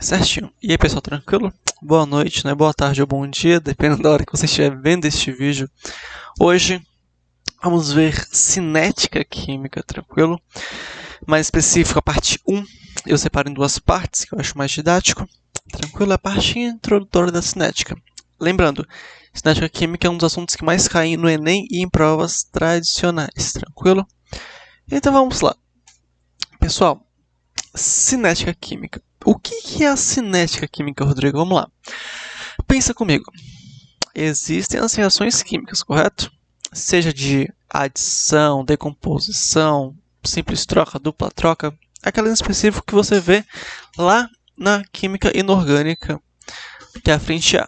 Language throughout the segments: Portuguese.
Certinho. E aí, pessoal, tranquilo? Boa noite, né? Boa tarde ou bom dia, dependendo da hora que você estiver vendo este vídeo. Hoje vamos ver cinética química, tranquilo? Mais específico, a parte 1. Eu separo em duas partes, que eu acho mais didático. Tranquilo? A parte introdutória da cinética. Lembrando, cinética química é um dos assuntos que mais caem no Enem e em provas tradicionais, tranquilo? Então vamos lá. Pessoal, cinética química. O que é a cinética química, Rodrigo? Vamos lá. Pensa comigo. Existem as reações químicas, correto? Seja de adição, decomposição, simples troca, dupla troca. Aquela em específico que você vê lá na química inorgânica, que é a frente A.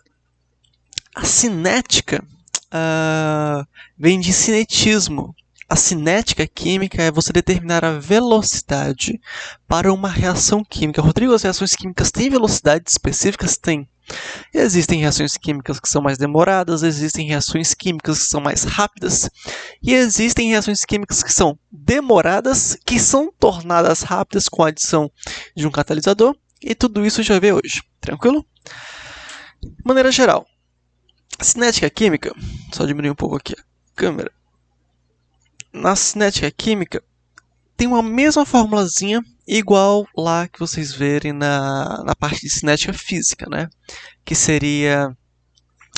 A cinética vem de cinetismo. A cinética química é você determinar a velocidade para uma reação química. Rodrigo, as reações químicas têm velocidades específicas? Tem. Existem reações químicas que são mais demoradas, existem reações químicas que são mais rápidas, e existem reações químicas que são demoradas, que são tornadas rápidas com a adição de um catalisador, e tudo isso a gente vai ver hoje. Tranquilo? De maneira geral, a cinética química, só diminuir um pouco aqui a câmera. Na cinética química, tem uma mesma formulazinha igual lá que vocês verem na parte de cinética física, né? Que seria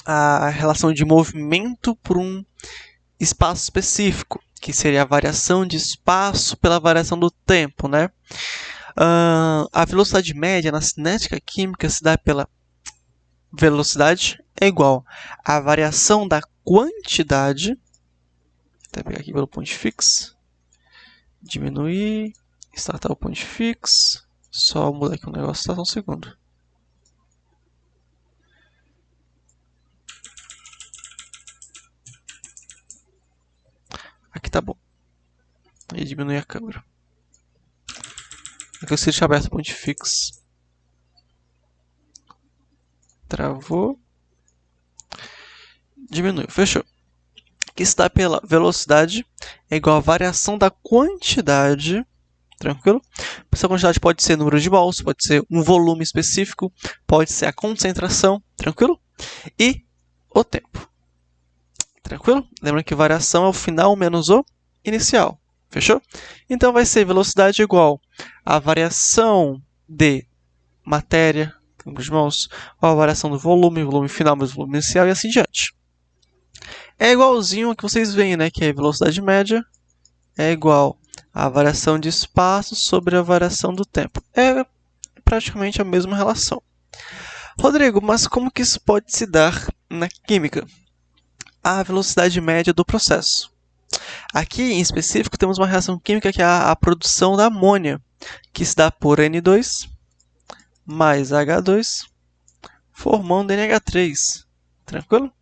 a relação de movimento por um espaço específico, que seria a variação de espaço pela variação do tempo, né? A velocidade média na cinética química se dá pela velocidade é igual à variação da quantidade. Vou pegar aqui pelo ponto fixo. Diminuir, startar o ponto fixo. Só mudar aqui um negócio, tá? Só um segundo. Aqui tá bom. E diminuir a câmera. Aqui eu deixar aberto o ponto fixo. Travou. Diminuiu, fechou. Que está pela velocidade é igual à variação da quantidade, tranquilo? Essa quantidade pode ser número de mols, pode ser um volume específico, pode ser a concentração, tranquilo? E o tempo, tranquilo? Lembra que variação é o final menos o inicial, fechou? Então vai ser velocidade igual à variação de matéria, número de mols, ou a variação do volume, volume final menos volume inicial e assim diante. É igualzinho ao que vocês veem, né? Que a velocidade média é igual à variação de espaço sobre a variação do tempo. É praticamente a mesma relação. Rodrigo, mas como que isso pode se dar na química? A velocidade média do processo. Aqui, em específico, temos uma reação química que é a produção da amônia, que se dá por N2 mais H2, formando NH3. Tranquilo?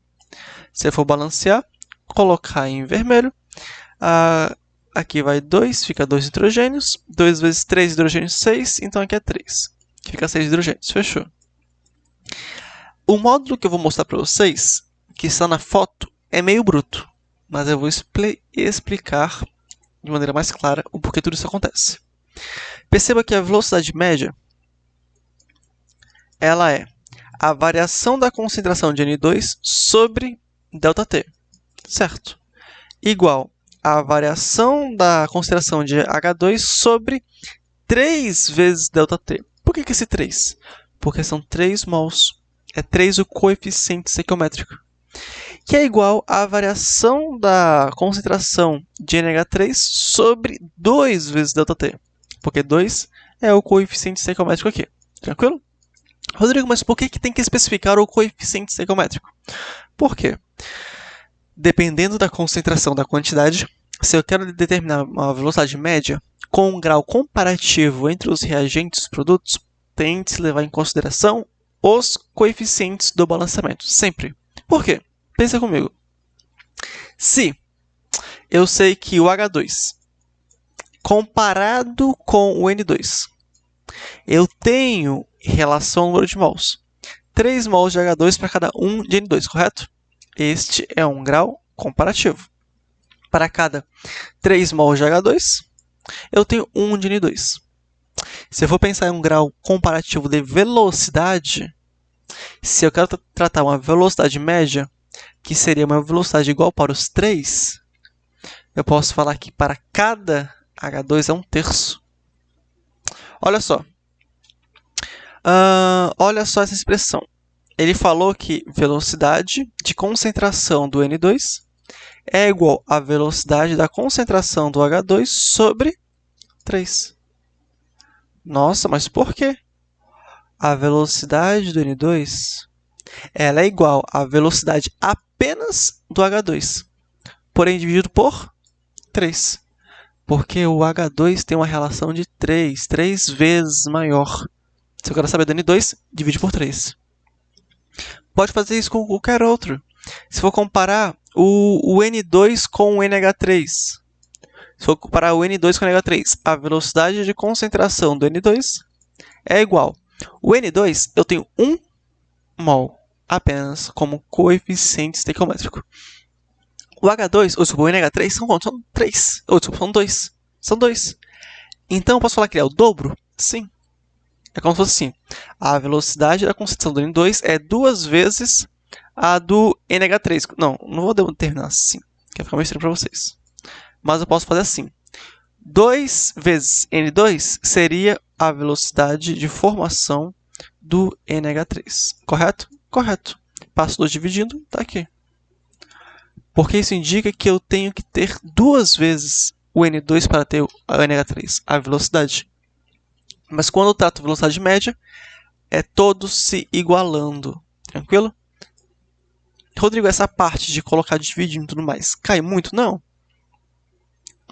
Se for balancear, colocar em vermelho, aqui vai 2, fica 2 hidrogênios, 2 vezes 3 hidrogênios, 6, então aqui é 3. Fica 6 hidrogênios, fechou. O módulo que eu vou mostrar para vocês, que está na foto, é meio bruto, mas eu vou explicar de maneira mais clara o porquê tudo isso acontece. Perceba que a velocidade média, ela é a variação da concentração de N2 sobre ΔT, certo? Igual a variação da concentração de H2 sobre 3 vezes ΔT. Por que esse 3? Porque são 3 mols. É 3 o coeficiente estequiométrico. Que é igual à variação da concentração de NH3 sobre 2 vezes ΔT. Porque 2 é o coeficiente estequiométrico aqui. Tranquilo? Rodrigo, mas por que tem que especificar o coeficiente estequiométrico? Por quê? Dependendo da concentração da quantidade, se eu quero determinar uma velocidade média com um grau comparativo entre os reagentes e os produtos, tem de se levar em consideração os coeficientes do balanceamento, sempre. Por quê? Pensa comigo. Se eu sei que o H2, comparado com o N2, eu tenho relação ao número de mols. 3 mols de H2 para cada 1 de N2, correto? Este é um grau comparativo. Para cada 3 mols de H2, eu tenho 1 de N2. Se eu for pensar em um grau comparativo de velocidade, se eu quero tratar uma velocidade média, que seria uma velocidade igual para os 3, eu posso falar que para cada H2 é 1/3. Olha só. Olha só essa expressão. Ele falou que velocidade de concentração do N2 é igual à velocidade da concentração do H2 sobre 3. Nossa, mas por quê? A velocidade do N2 ela é igual à velocidade apenas do H2, porém dividido por 3. Porque o H2 tem uma relação de 3 vezes maior. Se eu quero saber do N2, divide por 3. Pode fazer isso com qualquer outro. Se for comparar o N2 com o NH3, se for comparar o N2 com o NH3, a velocidade de concentração do N2 é igual. O N2, eu tenho 1 mol apenas como coeficiente estequiométrico. O H2, o NH3 são quantos? São 3. São 2. São 2. Então, eu posso falar que ele é o dobro? Sim. É como se fosse assim. A velocidade da concentração do N2 é 2 vezes a do NH3. Não vou determinar assim, que vai ficar meio estranho para vocês. Mas eu posso fazer assim. 2 vezes N2 seria a velocidade de formação do NH3. Correto? Correto. Passo 2 dividindo, está aqui. Porque isso indica que eu tenho que ter 2 vezes o N2 para ter o NH3, a velocidade. Mas quando eu trato velocidade média, é todos se igualando. Tranquilo? Rodrigo, essa parte de colocar dividindo e tudo mais, cai muito? Não.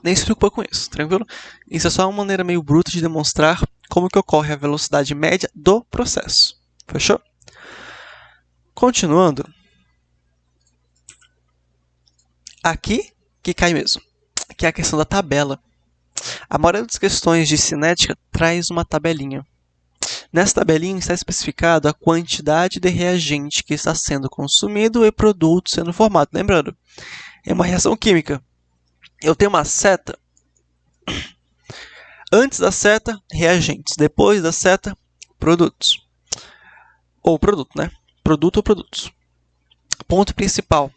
Nem se preocupa com isso, tranquilo? Isso é só uma maneira meio bruta de demonstrar como que ocorre a velocidade média do processo. Fechou? Continuando. Aqui que cai mesmo, que é a questão da tabela. A maioria das questões de cinética traz uma tabelinha. Nessa tabelinha está especificado a quantidade de reagente que está sendo consumido e produto sendo formado. Lembrando, é uma reação química. Eu tenho uma seta. Antes da seta, reagentes. Depois da seta, produtos. Ou produto, né? Produto ou produtos. Ponto principal.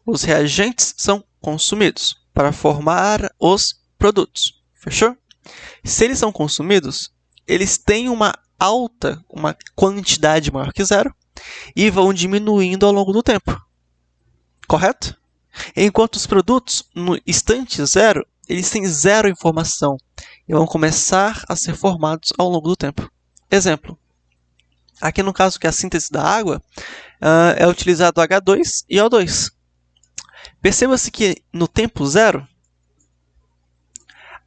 Os reagentes são consumidos para formar os produtos. Fechou? Se eles são consumidos, eles têm uma quantidade maior que 0 e vão diminuindo ao longo do tempo. Correto? Enquanto os produtos, no instante 0, eles têm 0 informação e vão começar a ser formados ao longo do tempo. Exemplo. Aqui no caso que é a síntese da água, é utilizado H2 e O2. Perceba-se que no tempo 0,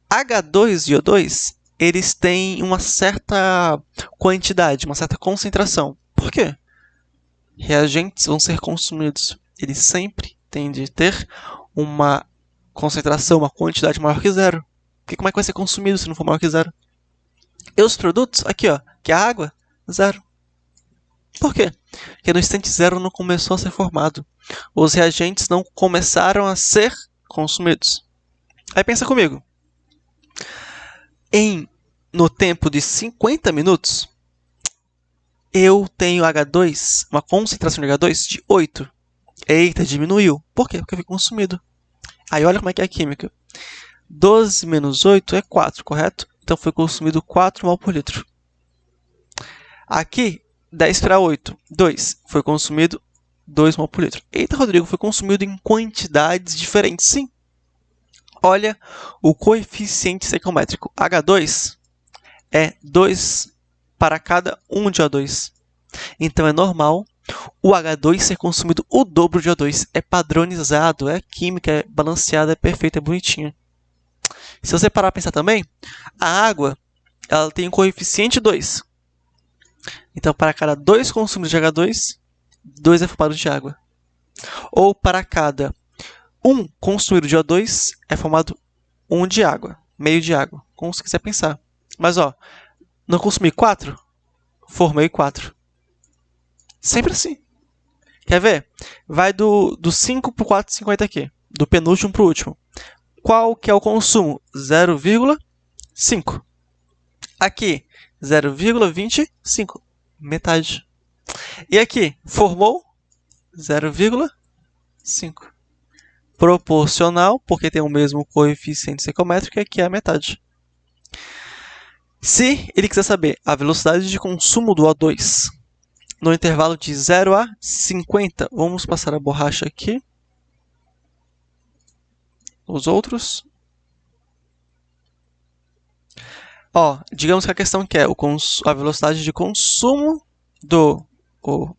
H2 e O2 eles têm uma certa quantidade, uma certa concentração. Por quê? Reagentes vão ser consumidos. Eles sempre tendem a ter uma concentração, uma quantidade maior que 0. Porque como é que vai ser consumido se não for maior que 0? E os produtos, aqui, ó, que é a água, 0. Por quê? Porque no instante 0 não começou a ser formado. Os reagentes não começaram a ser consumidos. Aí pensa comigo. No tempo de 50 minutos, eu tenho H2, uma concentração de H2 de 8. Eita, diminuiu. Por quê? Porque foi consumido. Aí olha como é que é a química. 12 menos 8 é 4, correto? Então foi consumido 4 mol por litro. Aqui, 10 para 8, 2. Foi consumido 2 mol por litro. Eita, Rodrigo, foi consumido em quantidades diferentes. Sim. Olha o coeficiente estequiométrico. H2 é 2 para cada 1 de O2. Então, é normal o H2 ser consumido o dobro de O2. É padronizado, é química, é balanceada, é perfeita, é bonitinha. Se você parar para pensar também, a água ela tem um coeficiente 2. Então, para cada 2 consumidos de H2, 2 é formado de água. Ou para cada 1 consumido de O2, é formado 1 de água, meio de água, como você quiser pensar. Mas, ó, não consumi 4, formei 4. Sempre assim. Quer ver? Vai do 5 para o 4,50 aqui, do penúltimo para o último. Qual que é o consumo? 0,5. Aqui, 0,25, metade. E aqui, formou 0,5. Proporcional, porque tem o mesmo coeficiente estequiométrico, e aqui é a metade. Se ele quiser saber a velocidade de consumo do O2 no intervalo de 0 a 50, vamos passar a borracha aqui. Os outros. Ó, digamos que a questão que é a velocidade de consumo do O2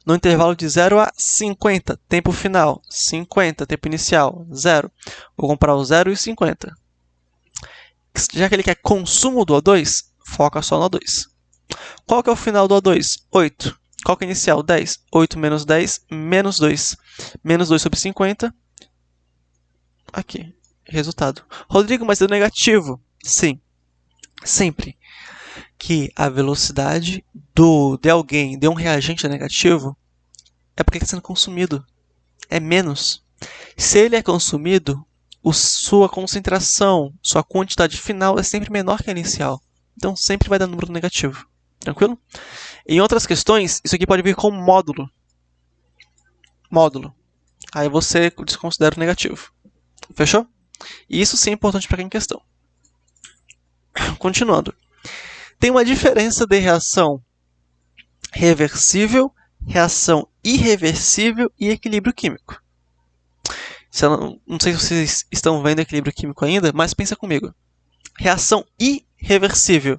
no intervalo de 0 a 50, tempo final, 50, tempo inicial, 0. Vou comparar o 0 e o 50. Já que ele quer consumo do O2, foca só no O2. Qual que é o final do O2? 8. Qual que é o inicial? 10. 8 menos 10, menos 2. Menos 2 sobre 50. Aqui, resultado. Rodrigo, mas deu negativo. Sim, sempre que a velocidade de um reagente é negativo, é porque está sendo consumido. É menos. Se ele é consumido, sua concentração, sua quantidade final é sempre menor que a inicial. Então sempre vai dar número negativo. Tranquilo? Em outras questões, isso aqui pode vir com módulo. Módulo. Aí você desconsidera o negativo. Fechou? E isso sim é importante para quem em questão. Continuando. Tem uma diferença de reação reversível, reação irreversível e equilíbrio químico. Não sei se vocês estão vendo equilíbrio químico ainda, mas pensa comigo. Reação irreversível.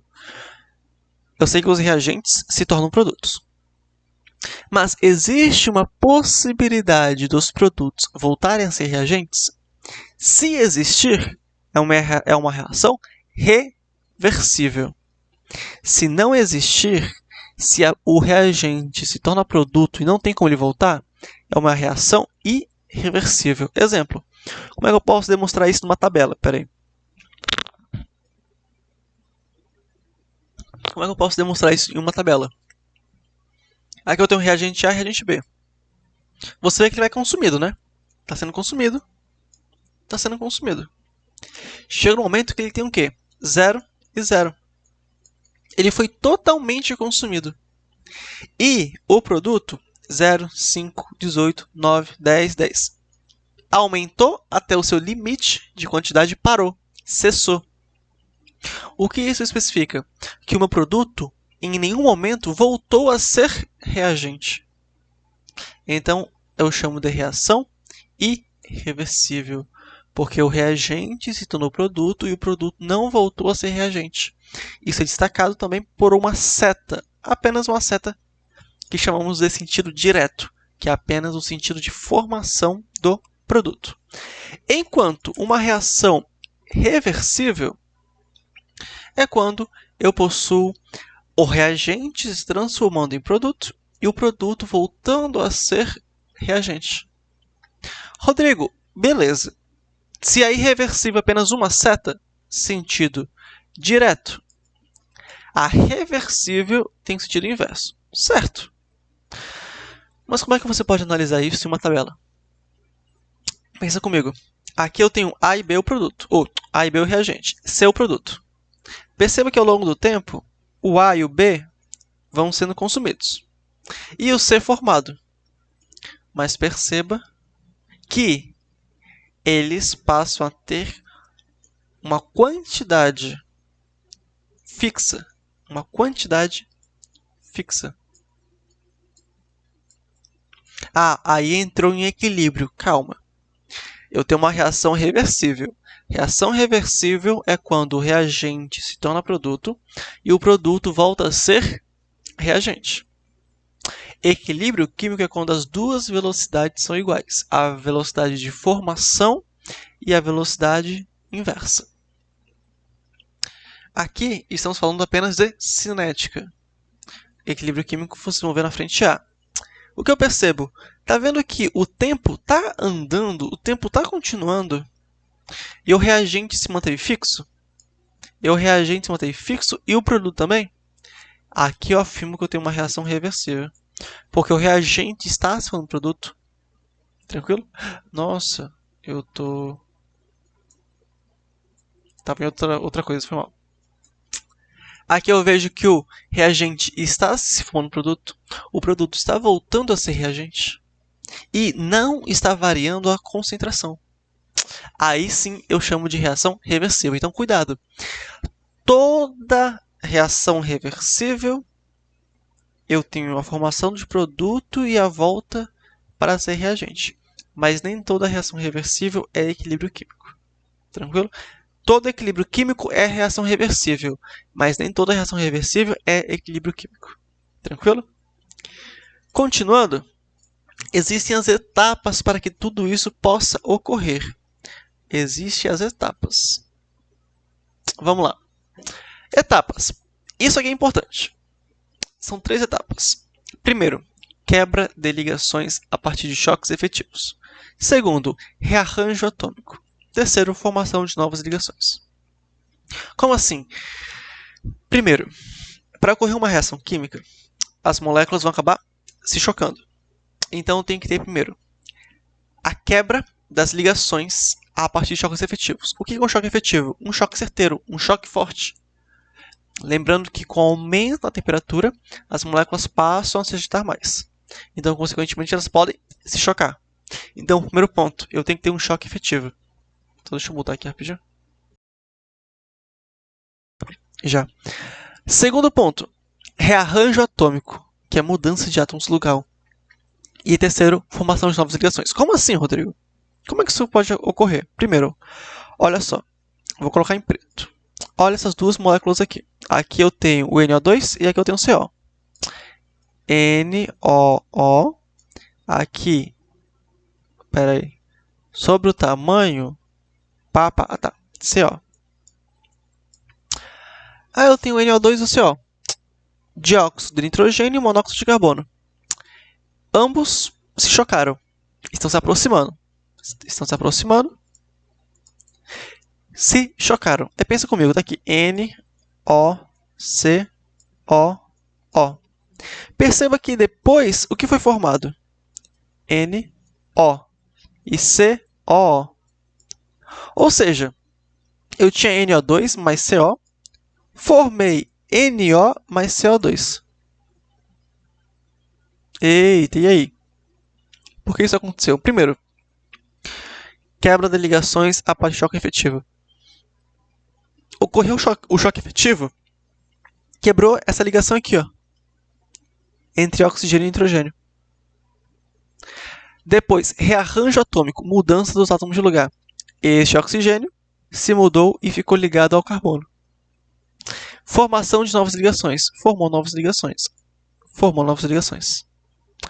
Eu sei que os reagentes se tornam produtos. Mas existe uma possibilidade dos produtos voltarem a ser reagentes? Se existir, é uma reação reversível. Se não existir, se o reagente se torna produto e não tem como ele voltar, é uma reação irreversível. Exemplo. Como é que eu posso demonstrar isso numa tabela? Pera aí. Como é que eu posso demonstrar isso em uma tabela? Aqui eu tenho reagente A e reagente B. Você vê que ele vai consumido, né? Está sendo consumido. Está sendo consumido. Chega um momento que ele tem o quê? 0 e 0. Ele foi totalmente consumido. E o produto, 0, 5, 18, 9, 10, 10. Aumentou até o seu limite de quantidade e parou. Cessou. O que isso especifica? Que o meu produto, em nenhum momento, voltou a ser reagente. Então, eu chamo de reação irreversível. Porque o reagente se tornou produto e o produto não voltou a ser reagente. Isso é destacado também por uma seta, apenas uma seta que chamamos de sentido direto, que é apenas o sentido de formação do produto. Enquanto uma reação reversível é quando eu possuo o reagente se transformando em produto e o produto voltando a ser reagente. Rodrigo, beleza. Se é irreversível apenas uma seta, sentido direto. A reversível tem sentido inverso, certo? Mas como é que você pode analisar isso em uma tabela? Pensa comigo. Aqui eu tenho A e B o produto, ou A e B o reagente, C o produto. Perceba que ao longo do tempo, o A e o B vão sendo consumidos. E o C formado. Mas perceba que eles passam a ter uma quantidade fixa. Uma quantidade fixa. Ah, aí entrou em equilíbrio. Calma. Eu tenho uma reação reversível. Reação reversível é quando o reagente se torna produto e o produto volta a ser reagente. Equilíbrio químico é quando as duas velocidades são iguais. A velocidade de formação e a velocidade inversa. Aqui estamos falando apenas de cinética. Equilíbrio químico, vocês vão ver na frente A. O que eu percebo? Tá vendo que o tempo está andando, o tempo está continuando e o reagente se manteve fixo? E o reagente se manteve fixo e o produto também? Aqui eu afirmo que eu tenho uma reação reversível. Porque o reagente está se tornando produto. Tranquilo? Nossa, eu tô Estava em outra coisa, foi mal. Aqui eu vejo que o reagente está se formando produto, o produto está voltando a ser reagente e não está variando a concentração. Aí sim eu chamo de reação reversível. Então, cuidado. Toda reação reversível, eu tenho a formação de produto e a volta para ser reagente. Mas nem toda reação reversível é equilíbrio químico. Tranquilo? Todo equilíbrio químico é reação reversível, mas nem toda reação reversível é equilíbrio químico. Tranquilo? Continuando, existem as etapas para que tudo isso possa ocorrer. Existem as etapas. Vamos lá. Etapas. Isso aqui é importante. São 3 etapas. Primeiro, quebra de ligações a partir de choques efetivos. Segundo, rearranjo atômico. Terceiro, formação de novas ligações. Como assim? Primeiro, para ocorrer uma reação química, as moléculas vão acabar se chocando. Então, tem que ter, primeiro, a quebra das ligações a partir de choques efetivos. O que é um choque efetivo? Um choque certeiro, um choque forte. Lembrando que com o aumento da temperatura, as moléculas passam a se agitar mais. Então, consequentemente, elas podem se chocar. Então, primeiro ponto, eu tenho que ter um choque efetivo. Então, deixa eu botar aqui rapidinho. Já. Segundo ponto, rearranjo atômico, que é mudança de átomos lugar. E terceiro, formação de novas ligações. Como assim, Rodrigo? Como é que isso pode ocorrer? Primeiro, olha só, vou colocar em preto. Olha essas duas moléculas aqui. Aqui eu tenho o NO2 e aqui eu tenho o CO. NOO. Aqui, peraí, sobre o tamanho, tá, CO. Aí eu tenho o NO2 e o CO. Dióxido de nitrogênio e monóxido de carbono. Ambos se chocaram. Estão se aproximando. Se chocaram. Pensa comigo, tá aqui. N, O, C, O, O. Perceba que depois, o que foi formado? N, O e C, O. Ou seja, eu tinha NO2 mais CO, formei NO mais CO2. Eita, e aí? Por que isso aconteceu? Primeiro, quebra de ligações a partir de choque efetivo. Ocorreu o choque efetivo, quebrou essa ligação aqui, ó, entre oxigênio e nitrogênio. Depois, rearranjo atômico, mudança dos átomos de lugar. Este oxigênio se mudou e ficou ligado ao carbono. Formação de novas ligações. Formou novas ligações.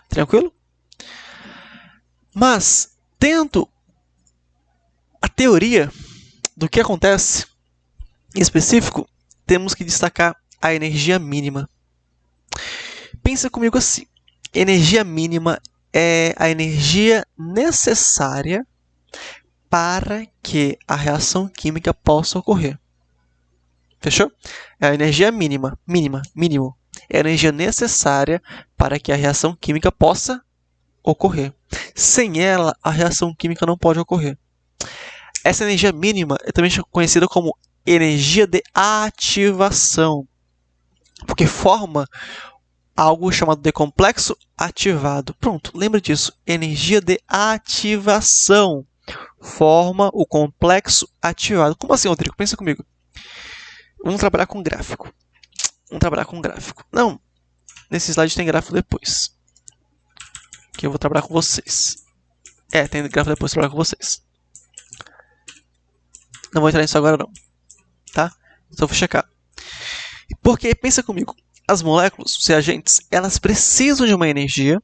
Tranquilo? Mas, tendo a teoria do que acontece, em específico, temos que destacar a energia mínima. Pensa comigo assim. Energia mínima é a energia necessária para que a reação química possa ocorrer. Fechou? É a energia mínimo. É a energia necessária para que a reação química possa ocorrer. Sem ela, a reação química não pode ocorrer. Essa energia mínima é também conhecida como energia de ativação, porque forma algo chamado de complexo ativado. Pronto, lembra disso. Energia de ativação forma o complexo ativado. Como assim, Rodrigo? Pensa comigo. Vamos trabalhar com gráfico. Não, nesse slide tem gráfico depois. Que eu vou trabalhar com vocês. Tem gráfico depois para trabalhar com vocês. Não vou entrar nisso agora não. Tá? Só vou checar. Porque, pensa comigo. As moléculas, os reagentes, elas precisam de uma energia.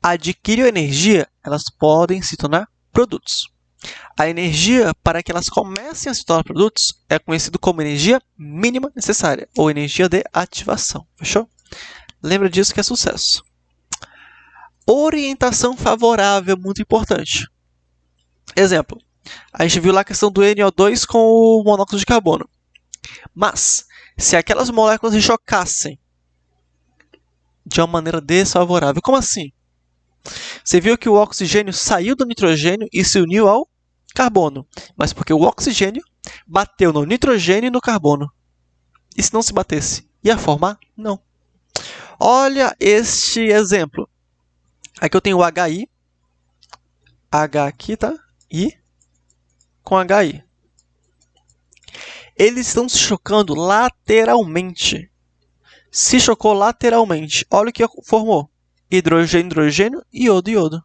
Adquiriram energia, elas podem se tornar produtos. A energia para que elas comecem a se tornar produtos é conhecida como energia mínima necessária, ou energia de ativação. Fechou? Lembra disso que é sucesso. Orientação favorável, muito importante. Exemplo, a gente viu lá a questão do NO2 com o monóxido de carbono. Mas, se aquelas moléculas se chocassem de uma maneira desfavorável, como assim? Você viu que o oxigênio saiu do nitrogênio e se uniu ao carbono, mas porque o oxigênio bateu no nitrogênio e no carbono. E se não se batesse, ia formar? Não. Olha este exemplo. Aqui eu tenho o HI, H aqui, tá? I com HI. Eles estão se chocando lateralmente. Se chocou lateralmente. Olha o que formou. Hidrogênio, hidrogênio, iodo, iodo.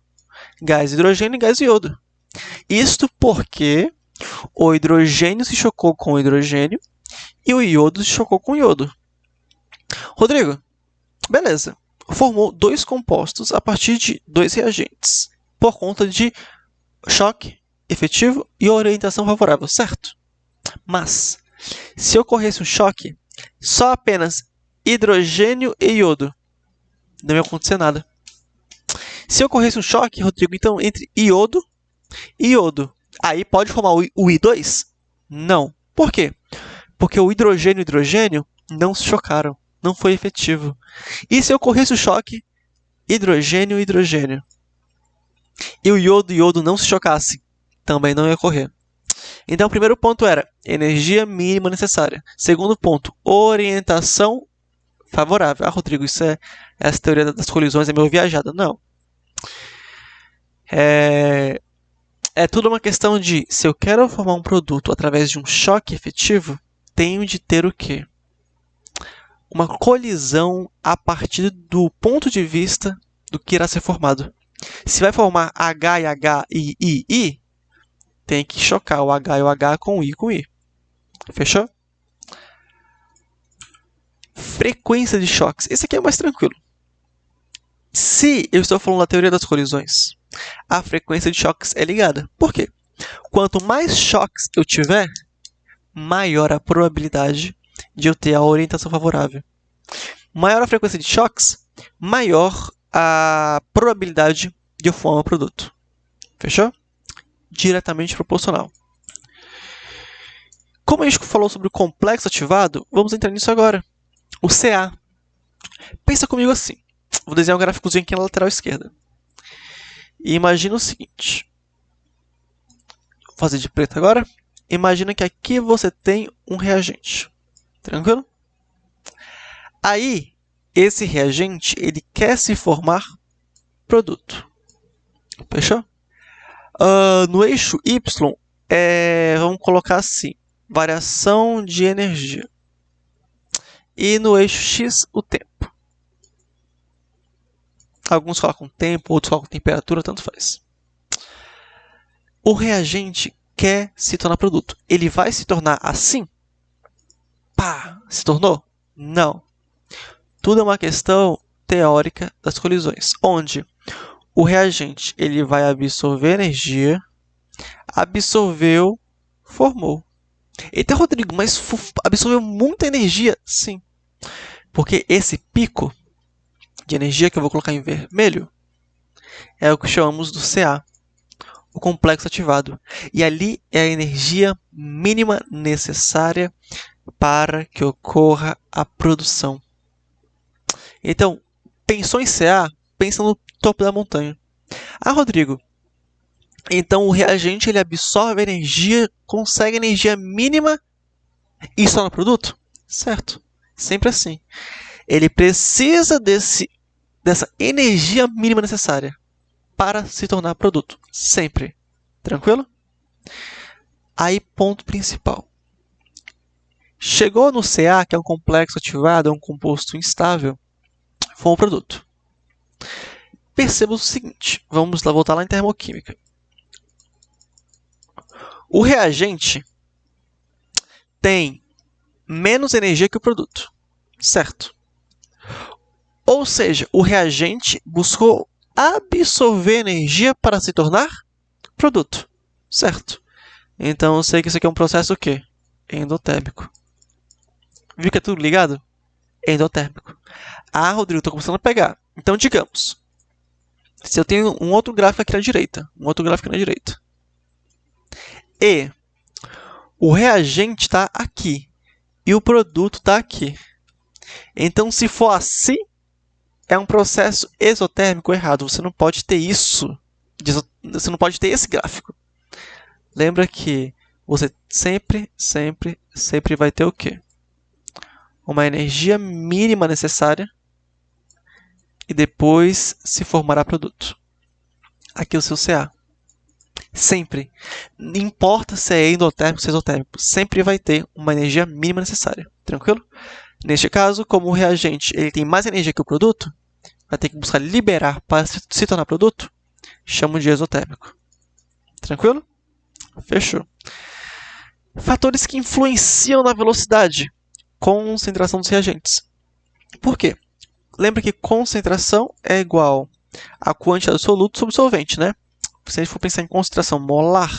Gás, hidrogênio, gás, iodo. Isto porque o hidrogênio se chocou com o hidrogênio e o iodo se chocou com o iodo. Rodrigo, beleza. Formou dois compostos a partir de dois reagentes, por conta de choque efetivo e orientação favorável, certo? Mas, se ocorresse um choque, só apenas hidrogênio e iodo, não ia acontecer nada. Se ocorresse um choque, Rodrigo, então, entre iodo e iodo, aí pode formar o I2? Não. Por quê? Porque o hidrogênio e o hidrogênio não se chocaram, não foi efetivo. E se ocorresse o choque, hidrogênio e hidrogênio, e o iodo e iodo não se chocassem, também não ia ocorrer. Então, o primeiro ponto era energia mínima necessária. Segundo ponto, orientação favorável. Ah, Rodrigo, essa teoria das colisões é meio viajada. Não. É tudo uma questão de, se eu quero formar um produto através de um choque efetivo, tenho de ter o quê? Uma colisão a partir do ponto de vista do que irá ser formado. Se vai formar H e H e I e I, tem que chocar o H e o H com o I com o I. Fechou? Frequência de choques. Esse aqui é mais tranquilo. Se eu estou falando da teoria das colisões, a frequência de choques é ligada. Por quê? Quanto mais choques eu tiver, maior a probabilidade de eu ter a orientação favorável. Maior a frequência de choques, maior a probabilidade de eu formar um produto. Fechou? Diretamente proporcional. Como a gente falou sobre o complexo ativado, vamos entrar nisso agora. O Ca. Pensa comigo assim. Vou desenhar um gráficozinho aqui na lateral esquerda. E imagina o seguinte. Vou fazer de preto agora. Imagina que aqui você tem um reagente. Tranquilo? Aí, esse reagente, ele quer se formar produto. Fechou? No eixo Y, vamos colocar assim, variação de energia. E no eixo X, o tempo. Alguns colocam tempo, outros colocam temperatura, tanto faz. O reagente quer se tornar produto. Ele vai se tornar assim? Pá! Se tornou? Não. Tudo é uma questão teórica das colisões, onde o reagente ele vai absorver energia, absorveu, formou. Eita, Rodrigo, mas absorveu muita energia? Sim. Porque esse pico de energia que eu vou colocar em vermelho é o que chamamos do Ca, o complexo ativado. E ali é a energia mínima necessária para que ocorra a produção. Então, pensou em Ca, pensa no topo da montanha. Ah, Rodrigo, então o reagente ele absorve energia, consegue energia mínima e só no produto? Certo, sempre assim. Ele precisa dessa energia mínima necessária para se tornar produto, sempre. Tranquilo? Aí, ponto principal. Chegou no Ca, que é um complexo ativado, é um composto instável, foi um produto. Perceba o seguinte, vamos lá voltar lá em termoquímica. O reagente tem menos energia que o produto, certo? Ou seja, o reagente buscou absorver energia para se tornar produto, certo? Então eu sei que isso aqui é um processo o quê? Endotérmico. Viu que é tudo ligado? Endotérmico. Ah, Rodrigo, estou começando a pegar. Então, digamos, se eu tenho um outro gráfico aqui na direita, e o reagente está aqui e o produto está aqui. Então, se for assim, é um processo exotérmico errado. Você não pode ter isso. Você não pode ter esse gráfico. Lembra que você sempre vai ter o quê? Uma energia mínima necessária e depois se formará produto. Aqui é o seu CA. Sempre. Não importa se é endotérmico ou se é exotérmico, sempre vai ter uma energia mínima necessária. Tranquilo? Neste caso, como o reagente ele tem mais energia que o produto, vai ter que buscar liberar para se tornar produto, chamo de exotérmico. Tranquilo? Fechou. Fatores que influenciam na velocidade. Concentração dos reagentes. Por quê? Lembra que concentração é igual a quantidade do soluto sobre o solvente, né? Se a gente for pensar em concentração molar,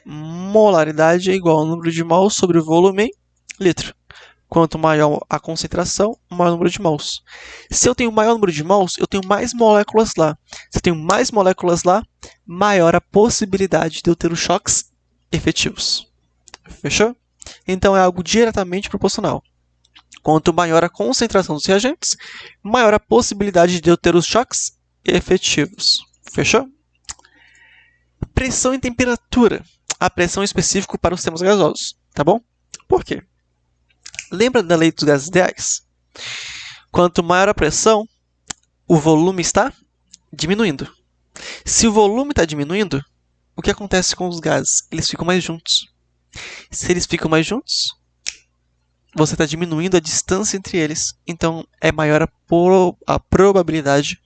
molaridade é igual ao número de mols sobre o volume em litro. Quanto maior a concentração, maior o número de mols. Se eu tenho maior número de mols, eu tenho mais moléculas lá. Se eu tenho mais moléculas lá, maior a possibilidade de eu ter os choques efetivos. Fechou? Então é algo diretamente proporcional. Quanto maior a concentração dos reagentes, maior a possibilidade de eu ter os choques efetivos. Fechou? Pressão e temperatura. A pressão é específica para os sistemas gasosos, tá bom? Por quê? Lembra da lei dos gases ideais? Quanto maior a pressão, o volume está diminuindo. Se o volume está diminuindo, o que acontece com os gases? Eles ficam mais juntos. Se eles ficam mais juntos, você está diminuindo a distância entre eles. Então, é maior a probabilidade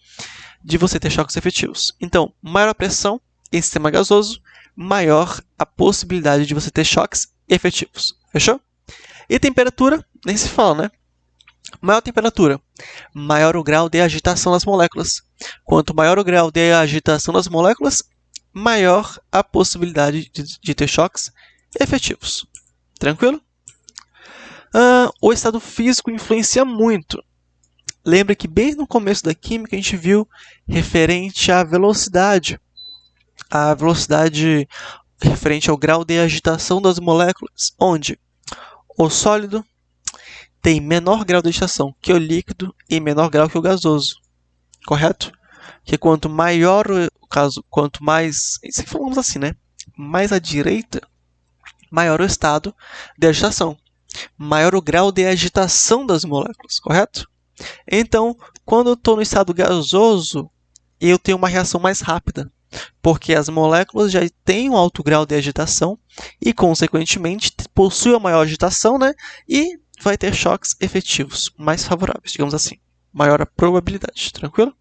de você ter choques efetivos. Então, maior a pressão em sistema gasoso, maior a possibilidade de você ter choques efetivos. Fechou? E temperatura, nem se fala, né? Maior a temperatura, maior o grau de agitação das moléculas. Quanto maior o grau de agitação das moléculas, maior a possibilidade de ter choques efetivos. Tranquilo? O estado físico influencia muito. Lembra que bem no começo da química a gente viu referente à velocidade. A velocidade referente ao grau de agitação das moléculas, onde o sólido tem menor grau de agitação que o líquido e menor grau que o gasoso. Correto? Que quanto maior o caso, quanto mais, se falamos assim, né? Mais à direita, maior o estado de agitação. Maior o grau de agitação das moléculas, correto? Então, quando eu estou no estado gasoso, eu tenho uma reação mais rápida, porque as moléculas já têm um alto grau de agitação e, consequentemente, possuem a maior agitação, né? E vai ter choques efetivos mais favoráveis, digamos assim. Maior a probabilidade, tranquilo?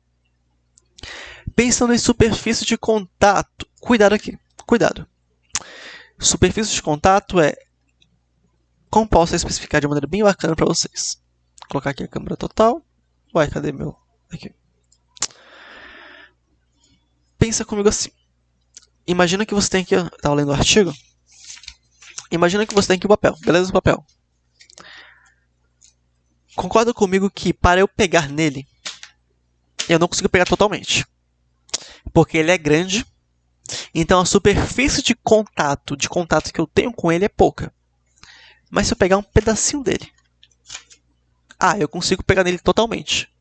Pensando em superfície de contato, cuidado aqui, cuidado. Superfície de contato como posso especificar de maneira bem bacana para vocês. Vou colocar aqui a câmera total. Uai, cadê meu? Aqui. Pensa comigo assim. Imagina que você tem aqui... Estava lendo o artigo? Imagina que você tem aqui o papel. Beleza? O papel. Concorda comigo que para eu pegar nele, eu não consigo pegar totalmente. Porque ele é grande. Então a superfície de contato que eu tenho com ele é pouca. Mas se eu pegar um pedacinho dele, eu consigo pegar nele totalmente.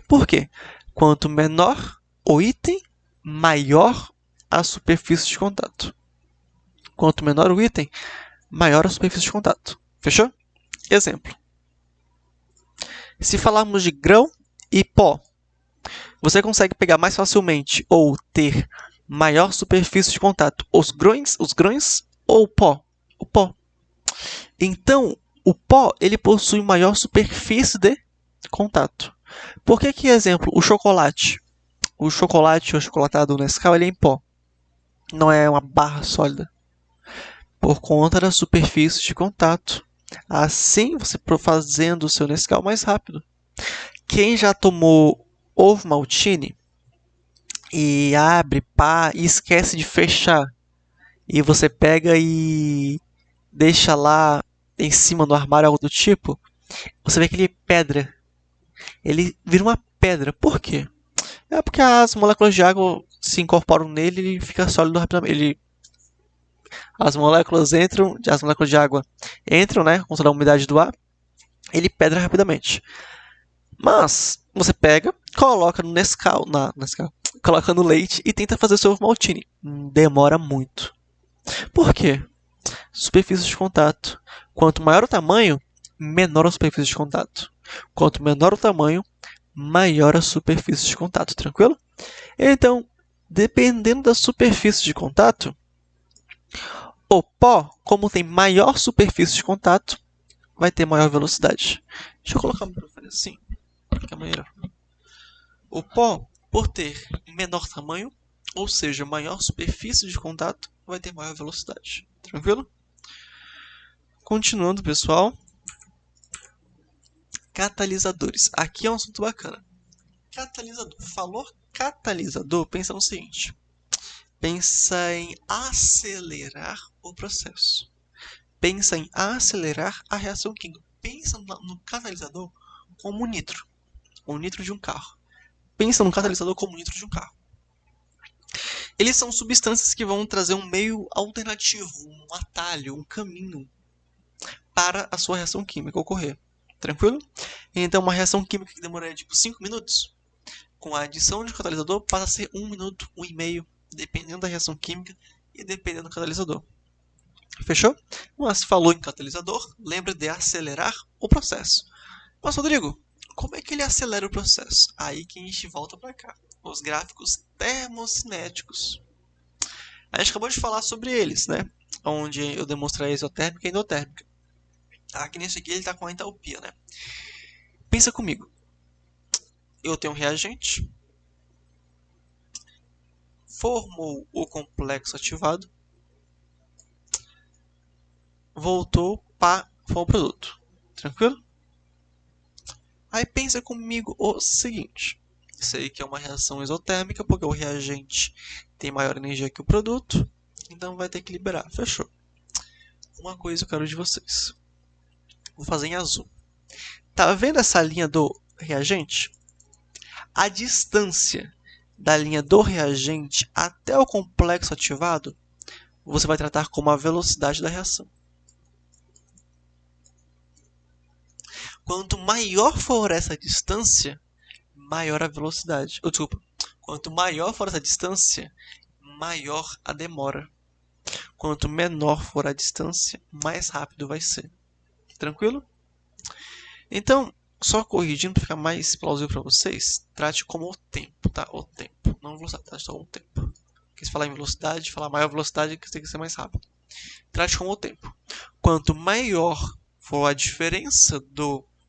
Por quê? Quanto menor o item, maior a superfície de contato. Quanto menor o item, maior a superfície de contato. Fechou? Exemplo. Se falarmos de grão e pó, você consegue pegar mais facilmente ou ter maior superfície de contato os grãos ou o pó? O pó. Então, o pó ele possui maior superfície de contato. Por que, exemplo, o chocolate? O chocolate ou chocolatado Nescau ele é em pó. Não é uma barra sólida. Por conta da superfície de contato. Assim, você fazendo o seu Nescau mais rápido. Quem já tomou ovo maltine e abre, e esquece de fechar, e você pega e deixa lá em cima do armário, algo do tipo, você vê que ele é pedra. Ele vira uma pedra. Por quê? É porque as moléculas de água se incorporam nele e ele fica sólido rapidamente. As moléculas de água entram, né, com toda a umidade do ar, ele pedra rapidamente. Mas você pega, coloca no Nescau, coloca no leite e tenta fazer seu ovo maltine. Demora muito. Por quê? Superfície de contato. Quanto maior o tamanho, menor a superfície de contato. Quanto menor o tamanho, maior a superfície de contato, tranquilo? Então, dependendo da superfície de contato, o pó, como tem maior superfície de contato, vai ter maior velocidade. Deixa eu colocar o microfone assim, que é melhor. O pó, por ter menor tamanho, ou seja, maior superfície de contato, vai ter maior velocidade. Tranquilo? Continuando, pessoal. Catalisadores. Aqui é um assunto bacana. Catalisador. Falou catalisador, pensa no seguinte. Pensa em acelerar o processo. Pensa em acelerar a reação química. Pensa no catalisador como um nitro. O nitro de um carro. Pensa no catalisador como um nitro de um carro. Eles são substâncias que vão trazer um meio alternativo, um atalho, um caminho para a sua reação química ocorrer. Tranquilo? Então, uma reação química que demoraria tipo 5 minutos, com a adição de catalisador, passa a ser 1 minuto, 1,5, dependendo da reação química e dependendo do catalisador. Fechou? Mas falou em catalisador, lembra de acelerar o processo. Mas, Rodrigo, como é que ele acelera o processo? Aí que a gente volta para cá. Os gráficos termocinéticos. A gente acabou de falar sobre eles, né? Onde eu demonstrei a isotérmica e a endotérmica. Aqui nesse aqui ele está com a entalpia, né? Pensa comigo. Eu tenho um reagente. Formou o complexo ativado. Voltou para o produto. Tranquilo? Aí pensa comigo o seguinte. Sei que é uma reação isotérmica, porque o reagente tem maior energia que o produto. Então vai ter que liberar. Fechou. Uma coisa eu quero de vocês. Vou fazer em azul. Tá vendo essa linha do reagente? A distância da linha do reagente até o complexo ativado, você vai tratar como a velocidade da reação. Quanto maior for essa distância, maior a velocidade. Desculpa. Quanto maior for essa distância, maior a demora. Quanto menor for a distância, mais rápido vai ser. Tranquilo? Então, só corrigindo para ficar mais plausível para vocês, trate como o tempo, tá? O tempo, não velocidade, trate só o tempo. Porque se falar em velocidade, falar maior velocidade, tem que ser mais rápido. Trate como o tempo. Quanto maior for a diferença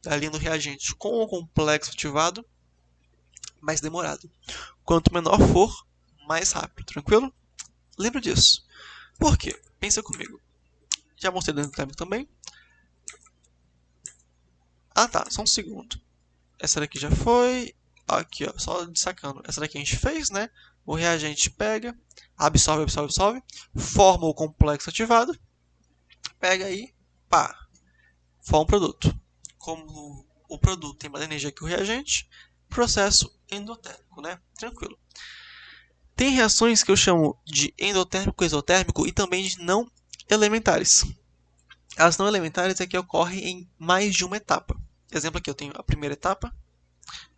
da linha do reagente com o complexo ativado, mais demorado. Quanto menor for, mais rápido, tranquilo? Lembra disso. Por quê? Pensa comigo. Já mostrei dentro do térmico também. Ah tá, só um segundo. Essa daqui já foi. Aqui, ó, só destacando. Essa daqui a gente fez, né? O reagente pega, absorve, absorve, absorve, forma o complexo ativado, pega aí, pá, forma um produto. Como o produto tem mais energia que o reagente, processo endotérmico, né? Tranquilo. Tem reações que eu chamo de endotérmico, exotérmico e também de não elementares. As não elementares é que ocorrem em mais de uma etapa. Exemplo aqui, eu tenho a primeira etapa,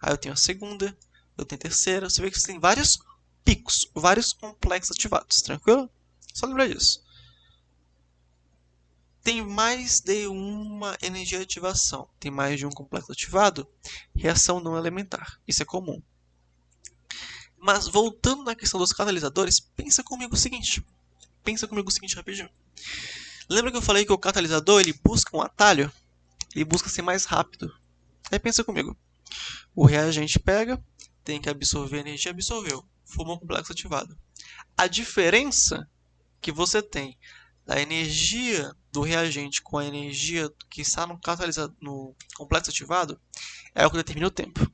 aí eu tenho a segunda, eu tenho a terceira. Você vê que você tem vários picos, vários complexos ativados, tranquilo? Só lembrar disso. Tem mais de uma energia de ativação, tem mais de um complexo ativado, reação não elementar. Isso é comum. Mas voltando na questão dos catalisadores, pensa comigo o seguinte. Pensa comigo o seguinte rapidinho. Lembra que eu falei que o catalisador ele busca um atalho? Ele busca ser mais rápido. Aí pensa comigo. O reagente pega, tem que absorver a energia, absorveu. Formou um complexo ativado. A diferença que você tem da energia do reagente com a energia que está no complexo ativado é o que determina o tempo.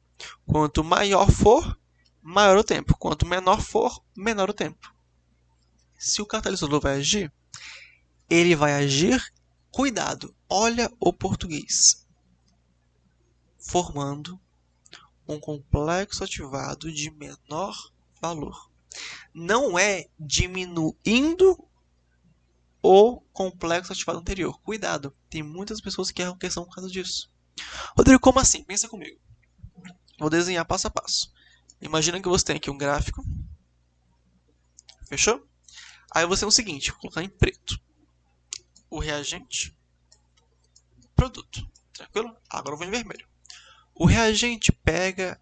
Quanto maior for, maior o tempo. Quanto menor for, menor o tempo. Se o catalisador vai agir, ele vai agir, cuidado, olha o português, formando um complexo ativado de menor valor. Não é diminuindo o complexo ativado anterior. Cuidado, tem muitas pessoas que erram questão por causa disso. Rodrigo, como assim? Pensa comigo. Vou desenhar passo a passo. Imagina que você tem aqui um gráfico. Fechou? Aí você tem o seguinte, vou colocar em preto. O reagente, produto. Tranquilo? Agora eu vou em vermelho. O reagente pega,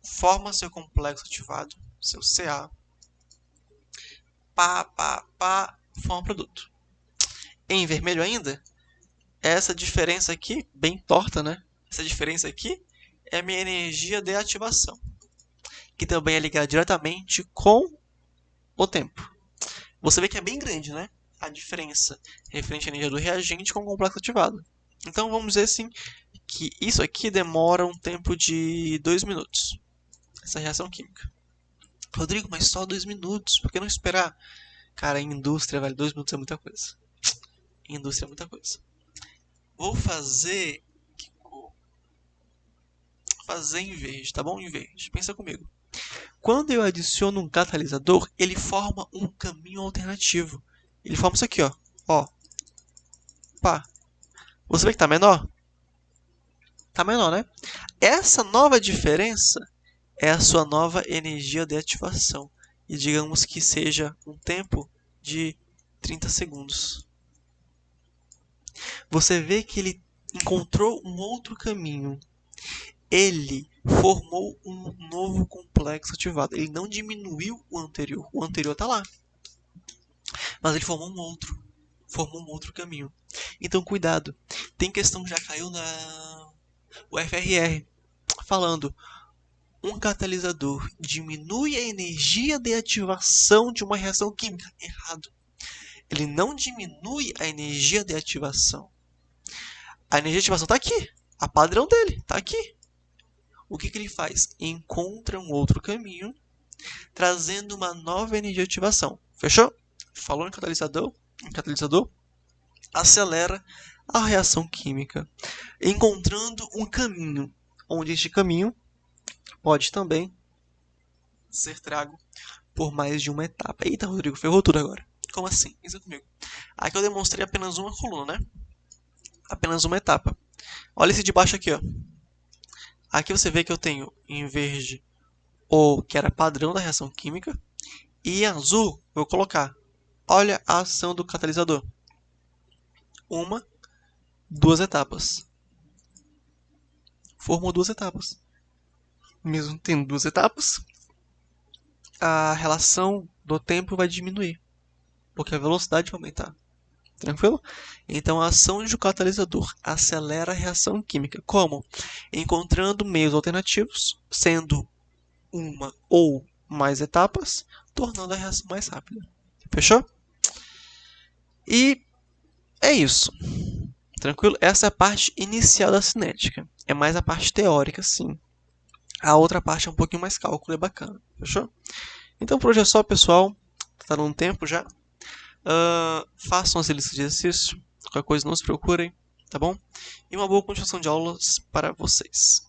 forma seu complexo ativado, seu Ca, forma produto. Em vermelho ainda, essa diferença aqui, bem torta, né? Essa diferença aqui é a minha energia de ativação, que também é ligada diretamente com o tempo. Você vê que é bem grande, né? A diferença referente à energia do reagente com o complexo ativado. Então vamos dizer assim que isso aqui demora um tempo de 2 minutos. Essa reação química. Rodrigo, mas só 2 minutos, por que não esperar? Cara, em indústria, velho, 2 minutos é muita coisa. Em indústria é muita coisa. Vou fazer em verde, tá bom? Em verde. Pensa comigo. Quando eu adiciono um catalisador, ele forma um caminho alternativo. Ele forma isso aqui, ó. Ó. Pá. Você vê que tá menor? Tá menor, né? Essa nova diferença é a sua nova energia de ativação. E digamos que seja um tempo de 30 segundos. Você vê que ele encontrou um outro caminho. Ele formou um novo complexo ativado. Ele não diminuiu o anterior. O anterior está lá. Mas ele formou um outro. Formou um outro caminho. Então, cuidado. Tem questão que já caiu na UFRR. Falando, um catalisador diminui a energia de ativação de uma reação química. Errado. Ele não diminui a energia de ativação. A energia de ativação está aqui. A padrão dele está aqui. O que ele faz? Encontra um outro caminho, trazendo uma nova energia de ativação. Fechou? Falou em catalisador, acelera a reação química, encontrando um caminho, onde este caminho pode também ser trago por mais de uma etapa. Eita, Rodrigo, ferrou tudo agora. Como assim? Pensa comigo. Aqui eu demonstrei apenas uma coluna, né? Apenas uma etapa. Olha esse de baixo aqui, ó. Aqui você vê que eu tenho em verde o que era padrão da reação química, e em azul vou colocar, olha a ação do catalisador. Uma, duas etapas. Formou duas etapas. Mesmo tendo duas etapas, a relação do tempo vai diminuir, porque a velocidade vai aumentar. Tranquilo? Então a ação de um catalisador acelera a reação química. Como? Encontrando meios alternativos, sendo uma ou mais etapas, tornando a reação mais rápida. Fechou? E é isso. Tranquilo? Essa é a parte inicial da cinética. É mais a parte teórica, sim. A outra parte é um pouquinho mais cálculo, é bacana. Fechou? Então por hoje é só, pessoal. Tá dando tempo já. Façam as listas de exercício. Qualquer coisa não se procurem, tá bom? E uma boa continuação de aulas para vocês.